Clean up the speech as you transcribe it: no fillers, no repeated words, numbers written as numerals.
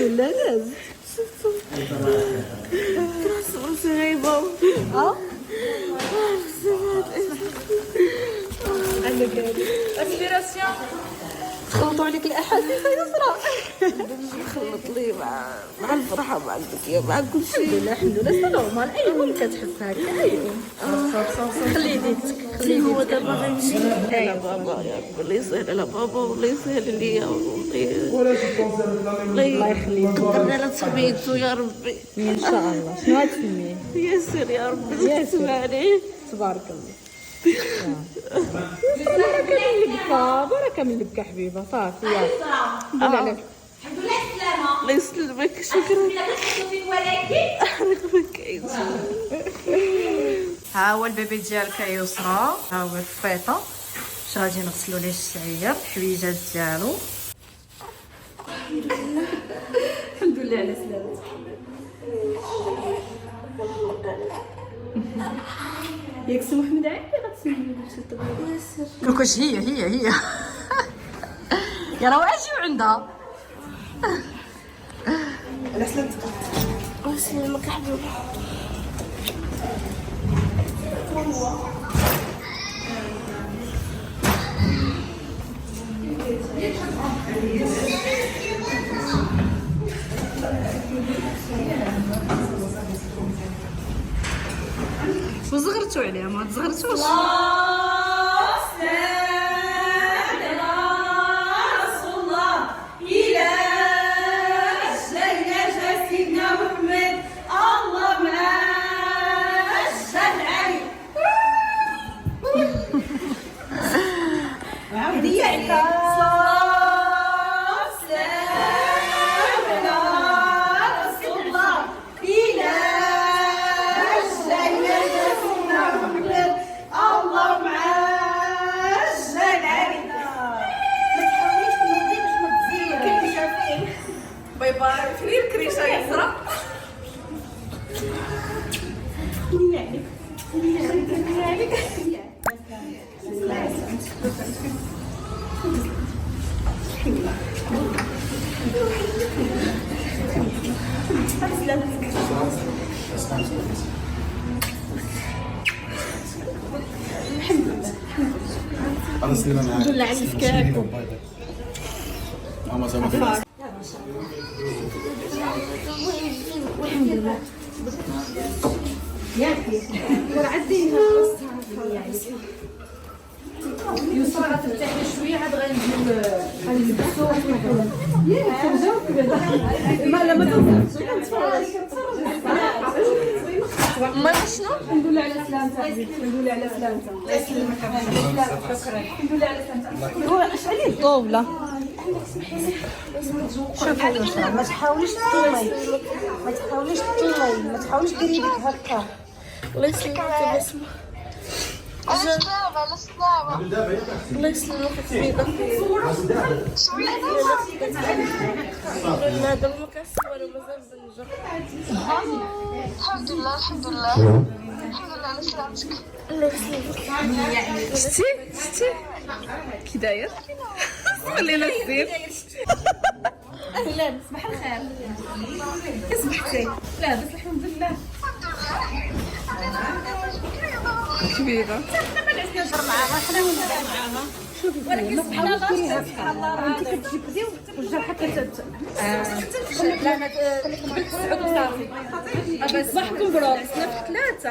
لله لازم راس راسي غايبه. عندك اسبيراسيون تخلطوا عليك الاحاسيس يا يسرا. خلط لي مع الفرحه مع البكيه مع كل شيء. الحمد لله سي نورمال، اي يوم كتحس هكا اي يوم. خلي يديك خلي هو يديك. دابا غيمشي على بابا يا رب، الله يسهل على بابا والله يسهل ليا الله يخليك. قدرنا على تخبيتو يا ربي ان شاء الله. شنو غتسميه؟ ياسر يا ربي ياسر. تسمعني. تبارك الله. بركه من البكا حبيبه صافي يلا. الحمد لله السلامة. الله يسلمك شكرا. أحرقك ها هو البيبي ديالك يا يسرا، ها هو الفيطه. اش غادي نغسلو ليه الشعير الحويجات ديالو. الحمد لله على سلامتك. ياك سي محمد عادي غتسمي لك واش هي يا راه اجيو عندها. على سلامتك. الله يسلمك يا حبيبي. وزغرتوا عليها ما تزغرتوش. باي باي. شنو هي الكريشه يا يسرا؟ الحمد لله على مسكاكم. الحمد لله. ياكي ورعديها يسرا غترتاحي شويه عاد غنجيو ما ما شنو. الحمد لله على سلامتك. الحمد لله على سلامتك. الله يسلمك. شكرا. الحمد لله على سلامتك. هو اش عليه الطوبله؟ شوفي يا يسرا ما تحاوليش تطلعي، ما تحاوليش ديري لك هكا. الله يسلمك بسمة. على السلامة. الله يسلمك حبيبة. لا دابا ما كنصور ومازال بنجح. الحمد لله الحمد لله الحمد لله على سلامتك. الله يسلمك. شتي كي داير خلينا الزين. اهلا صباح الخير. صبحتي لاباس الحمد لله. كبيرة ولكن سبحان الله سبحان الله راه انت كتجبدي والجرحه كتت. لا ما تبعد صافي. صباحكم مبروك. 3